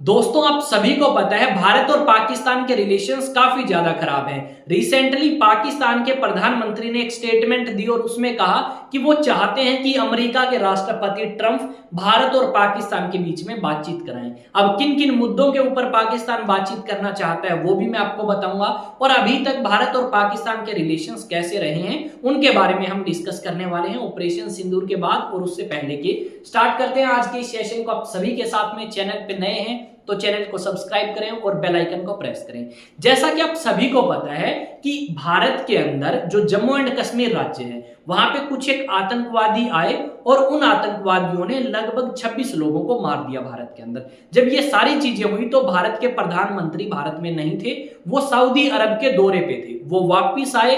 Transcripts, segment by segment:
दोस्तों, आप सभी को पता है भारत और पाकिस्तान के रिलेशंस काफी ज्यादा खराब हैं। रिसेंटली पाकिस्तान के प्रधानमंत्री ने एक स्टेटमेंट दी और उसमें कहा कि वो चाहते हैं कि अमेरिका के राष्ट्रपति ट्रंप भारत और पाकिस्तान के बीच में बातचीत कराएं। अब किन किन मुद्दों के ऊपर पाकिस्तान बातचीत करना चाहता है वो भी मैं आपको बताऊंगा, और अभी तक भारत और पाकिस्तान के रिलेशंस कैसे रहे हैं उनके बारे में हम डिस्कस करने वाले हैं, ऑपरेशन सिंदूर के बाद और उससे पहले के। स्टार्ट करते हैं आज के इस सेशन को। आप सभी के साथ में चैनल पे नए हैं तो चैनल को सब्सक्राइब करें और बेल आइकन को प्रेस करें। जैसा कि आप सभी को पता है कि भारत के अंदर जो जम्मू एंड कश्मीर राज्य है वहां पे कुछ एक आतंकवादी आए और उन आतंकवादियों ने लगभग 26 लोगों को मार दिया भारत के अंदर। जब ये सारी चीजें हुई तो भारत के प्रधानमंत्री भारत में नहीं थे, वो सऊदी अरब के दौरे पे थे। वो वापिस आए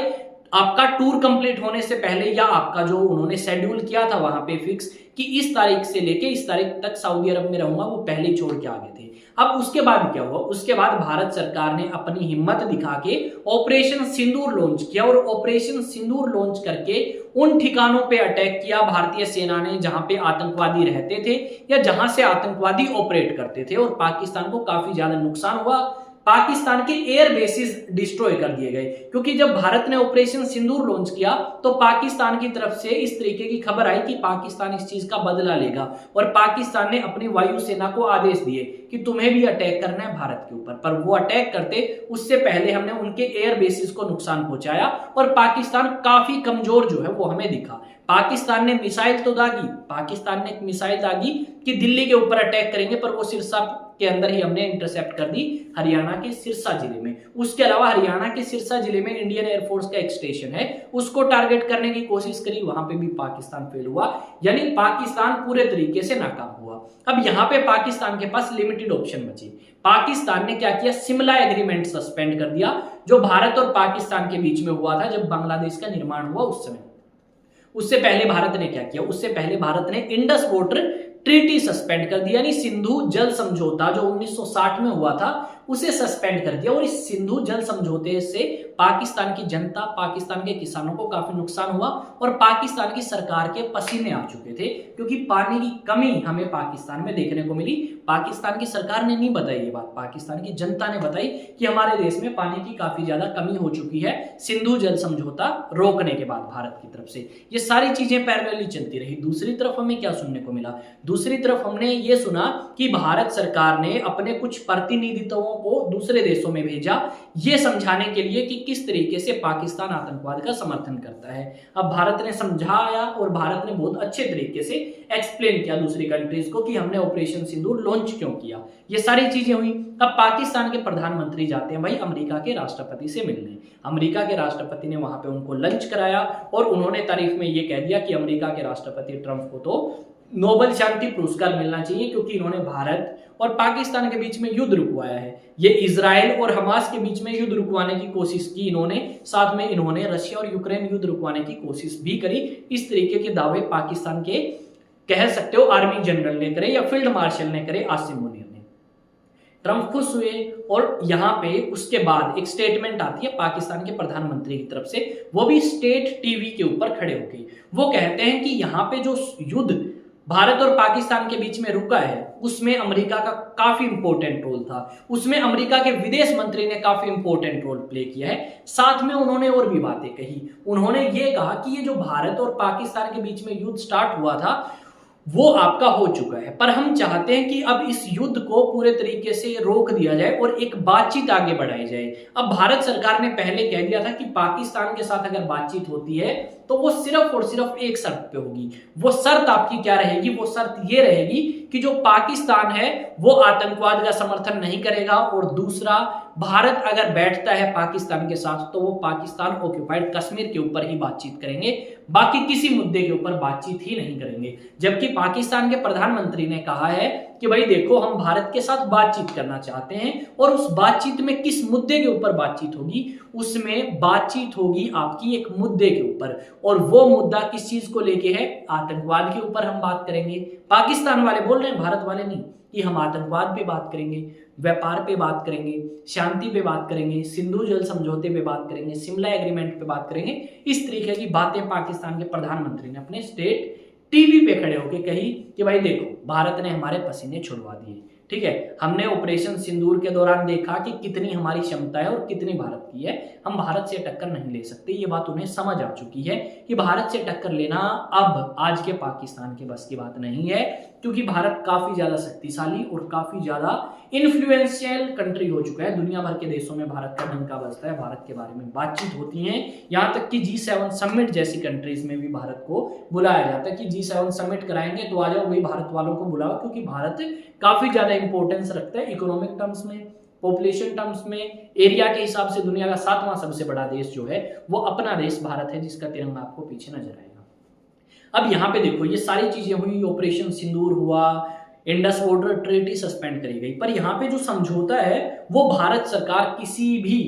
आपका टूर कंप्लीट होने से पहले, या आपका जो उन्होंने शेड्यूल किया था वहां पे फिक्स कि इस तारीख से लेके इस तारीख तक सऊदी अरब में रहूंगा, वो पहले ही छोड़ के आ गए थे। अब उसके बाद क्या हुआ? उसके बाद भारत सरकार ने अपनी हिम्मत दिखा के ऑपरेशन सिंदूर लॉन्च किया, और ऑपरेशन सिंदूर लॉन्च करके उन ठिकानों पे अटैक किया भारतीय सेना ने जहां पे आतंकवादी रहते थे या जहां से आतंकवादी ऑपरेट करते थे, और पाकिस्तान को काफी ज्यादा नुकसान हुआ। पाकिस्तान के एयर बेसिस डिस्ट्रॉय कर दिए गए, क्योंकि जब भारत ने ऑपरेशन सिंदूर लॉन्च किया तो पाकिस्तान की तरफ से इस तरीके की खबर आई कि पाकिस्तान इस चीज का बदला लेगा, और पाकिस्तान ने अपनी वायुसेना को आदेश दिए कि तुम्हें भी अटैक करना है भारत के ऊपर। पर वो अटैक करते उससे पहले हमने उनके एयर बेसिस को नुकसान पहुंचाया, और पाकिस्तान काफी कमजोर जो है वो हमें दिखा। पाकिस्तान ने मिसाइल तो दागी, पाकिस्तान ने एक मिसाइल दागी कि दिल्ली के ऊपर अटैक करेंगे, पर वो सिरसा के अंदर ही हमने इंटरसेप्ट कर दी, हरियाणा के सिरसा जिले में। उसके अलावा हरियाणा के सिरसा जिले में इंडियन एयरफोर्स का एक स्टेशन है, उसको टारगेट करने की कोशिश करी, वहां पे भी पाकिस्तान फेल हुआ, यानी पाकिस्तान पूरे तरीके से नाकाम हुआ। अब यहां पे पाकिस्तान के पास लिमिटेड ऑप्शन बची। पाकिस्तान ने क्या किया? शिमला एग्रीमेंट सस्पेंड कर दिया, जो भारत और पाकिस्तान के बीच में हुआ था जब बांग्लादेश का निर्माण हुआ उस समय। उससे पहले भारत ने क्या किया? उससे पहले भारत ने इंडस वाटर ट्रीटी सस्पेंड कर दिया, यानी सिंधु जल समझौता जो 1960 में हुआ था उसे सस्पेंड कर दिया। और इस सिंधु जल समझौते से पाकिस्तान की जनता, पाकिस्तान के किसानों को काफी नुकसान हुआ, और पाकिस्तान की सरकार के पसीने आ चुके थे, क्योंकि पानी की कमी हमें पाकिस्तान में देखने को मिली। पाकिस्तान की सरकार ने नहीं बताई ये बात, पाकिस्तान की जनता ने बताई कि हमारे देश में पानी की काफी ज्यादा कमी हो चुकी है सिंधु जल समझौता रोकने के बाद भारत की तरफ से। ये सारी चीजें पैरेलली चलती रही। दूसरी तरफ हमें क्या सुनने को मिला? दूसरी तरफ हमने ये सुना कि भारत सरकार ने अपने कुछ प्रतिनिधित्वों को दूसरे देशों में भेजा, ये समझाने के लिए कि किस तरीके से पाकिस्तान आतंकवाद का समर्थन करता है। अब भारत ने समझाया और भारत ने बहुत अच्छे तरीके से एक्सप्लेन किया दूसरी कंट्रीज को कि हमने ऑपरेशन सिंदूर लॉन्च क्यों किया। ये सारी चीजें हुई। अब पाकिस्तान के प्रधानमंत्री जाते हैं भाई अमेरिका के राष्ट्रपति से मिलने। अमेरिका के राष्ट्रपति ने वहां पे उनको लंच कराया, और उन्होंने तारीफ में ये कह दिया कि अमेरिका के राष्ट्रपति ट्रंप को तो नोबेल शांति पुरस्कार मिलना चाहिए, क्योंकि इन्होंने भारत और पाकिस्तान के बीच में युद्ध रुकवाया है। ये इजराइल और हमास के बीच में युद्ध रुकवाने की कोशिश की इन्होंने, साथ में इन्होंने रशिया और यूक्रेन युद्ध रुकवाने की कोशिश भी करी। इस तरीके के दावे पाकिस्तान के कह सकते हो आर्मी जनरल ने करे या फील्ड मार्शल ने करे, आसिम मुनीर ने। ट्रंप खुश हुए, और यहां पे उसके बाद एक स्टेटमेंट आती है पाकिस्तान के प्रधानमंत्री की तरफ से, वो भी स्टेट टीवी के ऊपर खड़े होकर वो कहते हैं कि यहाँ पे जो युद्ध भारत और पाकिस्तान के बीच में रुका है उसमें अमेरिका का काफी इंपॉर्टेंट रोल था, उसमें अमेरिका के विदेश मंत्री ने काफी इंपॉर्टेंट रोल प्ले किया है। साथ में उन्होंने और भी बातें कही। उन्होंने ये कहा कि ये जो भारत और पाकिस्तान के बीच में युद्ध स्टार्ट हुआ था वो आपका हो चुका है, पर हम चाहते हैं कि अब इस युद्ध को पूरे तरीके से रोक दिया जाए और एक बातचीत आगे बढ़ाई जाए। अब भारत सरकार ने पहले कह दिया था कि पाकिस्तान के साथ अगर बातचीत होती है तो वो सिर्फ और सिर्फ एक शर्त पे होगी। वो शर्त आपकी क्या रहेगी? वो शर्त ये रहेगी कि जो पाकिस्तान है वो आतंकवाद का समर्थन नहीं करेगा, और दूसरा, भारत अगर बैठता है पाकिस्तान के साथ तो वो पाकिस्तान ऑक्युपाइड कश्मीर के ऊपर ही बातचीत करेंगे, बाकी किसी मुद्दे के ऊपर बातचीत ही नहीं करेंगे। जबकि पाकिस्तान के प्रधानमंत्री ने कहा है कि भाई देखो, हम भारत के साथ बातचीत करना चाहते हैं, और उस बातचीत में किस मुद्दे के ऊपर बातचीत होगी? उसमें बातचीत होगी आपकी एक मुद्दे के ऊपर, और वो मुद्दा किस चीज को लेके है? आतंकवाद के ऊपर हम बात करेंगे। पाकिस्तान वाले बोल रहे हैं, भारत वाले नहीं, कि हम आतंकवाद पे बात करेंगे, व्यापार पे बात करेंगे, शांति पे बात करेंगे, सिंधु जल समझौते पे बात करेंगे, शिमला एग्रीमेंट पे बात करेंगे। इस तरीके की बातें पाकिस्तान के प्रधानमंत्री ने अपने स्टेट टीवी पे खड़े होकर कही कि भाई देखो, भारत ने हमारे पसीने छुड़वा दिए, ठीक है, हमने ऑपरेशन सिंदूर के दौरान देखा कि कितनी हमारी क्षमता है और कितनी भारत की है। हम भारत से टक्कर नहीं ले सकते, ये बात उन्हें समझ आ चुकी है कि भारत से टक्कर लेना अब आज के पाकिस्तान के बस की बात नहीं है, क्योंकि भारत काफी ज्यादा शक्तिशाली और काफी ज्यादा इन्फ्लुएंशियल कंट्री हो चुका है। दुनिया भर के देशों में भारत का डंका बजता है, भारत के बारे में बातचीत होती है, यहाँ तक कि G7 समिट जैसी कंट्रीज में भी भारत को बुलाया जाता है कि G7 समिट कराएंगे तो आ जाओ भाई, भारत वालों को बुलाओ, क्योंकि भारत काफी ज्यादा इंपॉर्टेंस रखता है इकोनॉमिक टर्म्स में, पॉपुलेशन टर्म्स में, एरिया के हिसाब से दुनिया का 7वां सबसे बड़ा देश जो है वो अपना देश भारत है, जिसका तिरंगा आपको पीछे नजर आएगा। अब यहाँ पे देखो, ये सारी चीजें हुई, ऑपरेशन सिंदूर हुआ, इंडस वाटर ट्रीटी सस्पेंड करी गई, पर यहाँ पे जो समझौता है वो भारत सरकार किसी भी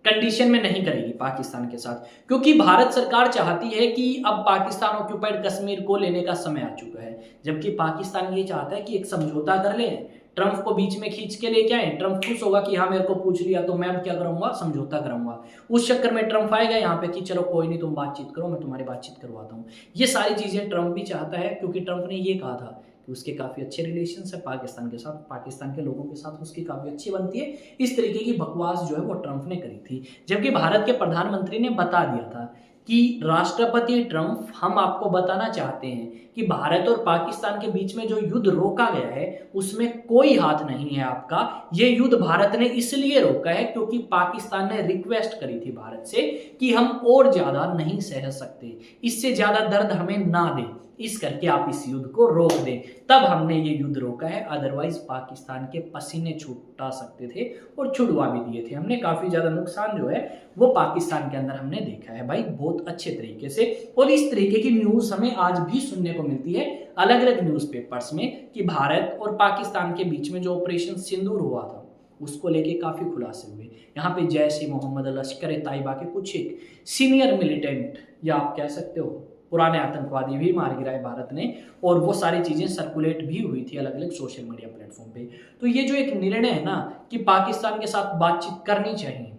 कंडीशन में नहीं करेगी पाकिस्तान के साथ, क्योंकि भारत सरकार चाहती है कि अब पाकिस्तान ऑक्यूपाइड कश्मीर को लेने का समय आ चुका है, जबकि पाकिस्तान ये चाहता है कि एक समझौता कर ले, ट्रंप को बीच में खींच के लेके आए, ट्रंप खुश होगा कि हाँ मेरे को पूछ लिया तो मैं अब क्या करूंगा, समझौता कराऊंगा। उस चक्कर में ट्रंप आएगा यहाँ पे कि चलो कोई नहीं, तुम बातचीत करो, मैं तुम्हारी बातचीत करवाता हूँ। ये सारी चीजें ट्रंप भी चाहता है, क्योंकि ट्रंप ने ये कहा था कि उसके काफ़ी अच्छे रिलेशंस है पाकिस्तान के साथ, पाकिस्तान के लोगों के साथ उसकी काफ़ी अच्छी बनती है। इस तरीके की बकवास जो है वो ट्रंप ने करी थी, जबकि भारत के प्रधानमंत्री ने बता दिया था कि राष्ट्रपति ट्रंप, हम आपको बताना चाहते हैं कि भारत और पाकिस्तान के बीच में जो युद्ध रोका गया है उसमें कोई हाथ नहीं है आपका। ये युद्ध भारत ने इसलिए रोका है क्योंकि पाकिस्तान ने रिक्वेस्ट करी थी भारत से कि हम और ज्यादा नहीं सह सकते, इससे ज्यादा दर्द हमें ना दें, इस करके आप इस युद्ध को रोक दें, तब हमने ये युद्ध रोका है। अदरवाइज पाकिस्तान के पसीने छुटा सकते थे और छुड़वा भी दिए थे हमने। काफी ज्यादा नुकसान जो है वो पाकिस्तान के अंदर हमने देखा है भाई, बहुत अच्छे तरीके से। और इस तरीके की न्यूज हमें आज भी सुनने को मिलती है अलग अलग न्यूज़पेपर्स में कि भारत और पाकिस्तान के बीच में जो ऑपरेशन सिंदूर हुआ था उसको लेके काफी खुलासे हुए। यहाँ पे जैश ए मोहम्मद, लश्कर ए तैयबा के कुछ एक सीनियर मिलिटेंट या आप कह सकते हो पुराने आतंकवादी भी मार गिराए भारत ने, और वो सारी चीजें सर्कुलेट भी हुई थी अलग अलग सोशल मीडिया प्लेटफॉर्म पे। तो ये जो एक निर्णय है ना कि पाकिस्तान के साथ बातचीत करनी चाहिए,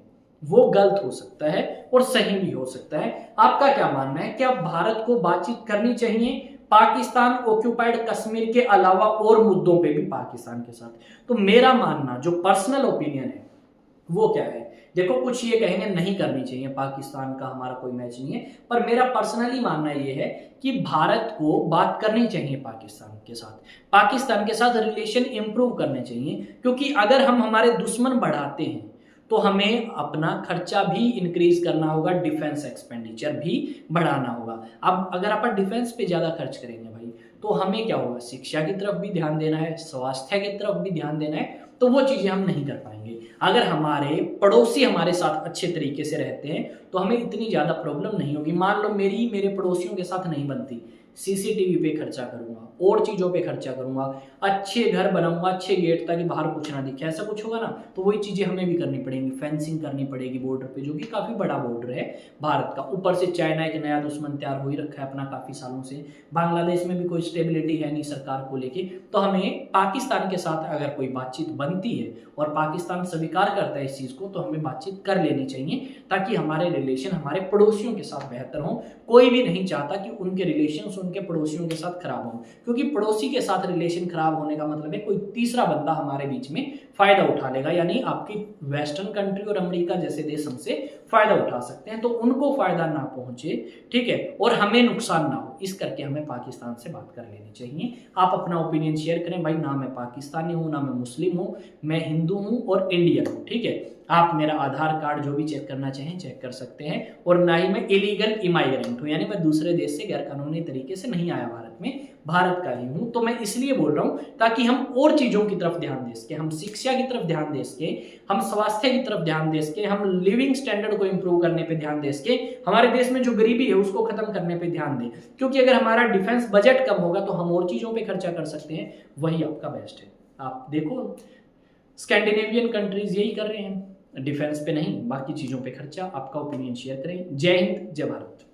वो गलत हो सकता है और सही भी हो सकता है। आपका क्या मानना है, क्या भारत को बातचीत करनी चाहिए पाकिस्तान ऑक्यूपाइड कश्मीर के अलावा और मुद्दों पे भी पाकिस्तान के साथ? तो मेरा मानना, जो पर्सनल ओपिनियन है वो क्या है, देखो कुछ ये कहेंगे नहीं करनी चाहिए, पाकिस्तान का हमारा कोई मैच नहीं है, पर मेरा पर्सनली मानना ये है कि भारत को बात करनी चाहिए पाकिस्तान के साथ, पाकिस्तान के साथ रिलेशन इंप्रूव करने चाहिए, क्योंकि अगर हम हमारे दुश्मन बढ़ाते हैं तो हमें अपना खर्चा भी इंक्रीज करना होगा, डिफेंस एक्सपेंडिचर भी बढ़ाना होगा। अब अगर अपन डिफेंस पे ज्यादा खर्च करेंगे भाई तो हमें क्या होगा, शिक्षा की तरफ भी ध्यान देना है, स्वास्थ्य की तरफ भी ध्यान देना है, तो वो चीजें हम नहीं कर पाएंगे। अगर हमारे पड़ोसी हमारे साथ अच्छे तरीके से रहते हैं तो हमें इतनी ज्यादा प्रॉब्लम नहीं होगी। मान लो मेरे पड़ोसियों के साथ नहीं बनती, सीसीटीवी पे खर्चा करूंगा और चीजों पे खर्चा करूंगा, अच्छे घर बनाऊंगा, अच्छे गेट ताकि बाहर कुछ ना दिखे, ऐसा कुछ होगा ना, तो वही चीजें हमें भी करनी पड़ेंगी। फेंसिंग करनी पड़ेगी बॉर्डर पे, जो कि काफी बड़ा बॉर्डर है भारत का। ऊपर से चाइना एक नया दुश्मन तैयार हो ही रखा है अपना काफी सालों से, बांग्लादेश में भी कोई स्टेबिलिटी है नहीं सरकार को लेके। तो हमें पाकिस्तान के साथ अगर कोई बातचीत बनती है और पाकिस्तान स्वीकार करता है इस चीज को, तो हमें बातचीत कर लेनी चाहिए ताकि हमारे रिलेशन हमारे पड़ोसियों के साथ बेहतर हो। कोई भी नहीं चाहता कि उनके रिलेशन उनके पड़ोसियों के साथ खराब हो, क्योंकि पड़ोसी के साथ रिलेशन खराब होने का मतलब है कोई तीसरा बंदा हमारे बीच में फायदा उठा लेगा, यानी आपकी वेस्टर्न कंट्री और अमेरिका जैसे देश हमसे फायदा उठा सकते हैं, तो उनको फायदा ना पहुंचे, ठीक है, और हमें नुकसान ना हो, इस करके हमें पाकिस्तान से बात कर लेनी चाहिए। आप अपना ओपिनियन शेयर करें भाई, ना मैं पाकिस्तानी हूं, ना मैं मुस्लिम हूं, मैं हिंदू हूं और इंडियन हूं, ठीक है। आप मेरा आधार कार्ड जो भी चेक करना चाहें चेक कर सकते हैं, और ना ही मैं इलीगल इमाइग्रेंट हूं, यानी मैं दूसरे देश से गैर कानूनी तरीके से नहीं आया भारत में, भारत का ही हूं। तो मैं इसलिए बोल रहा हूं ताकि हम और चीजों की तरफ ध्यान दे सके, हम शिक्षा की तरफ ध्यान दे सके, हम स्वास्थ्य की तरफ ध्यान दे सके, हम लिविंग स्टैंडर्ड को इंप्रूव करने पे ध्यान दे सके, हमारे देश में जो गरीबी है उसको खत्म करने पे ध्यान दें, क्योंकि अगर हमारा डिफेंस बजट कम होगा तो हम और चीजों पे खर्चा कर सकते हैं, वही आपका बेस्ट है। आप देखो स्कैंडिनेवियन कंट्रीज यही कर रहे हैं, डिफेंस पे नहीं बाकी चीजों पे खर्चा। आपका ओपिनियन शेयर करें। जय हिंद, जय भारत।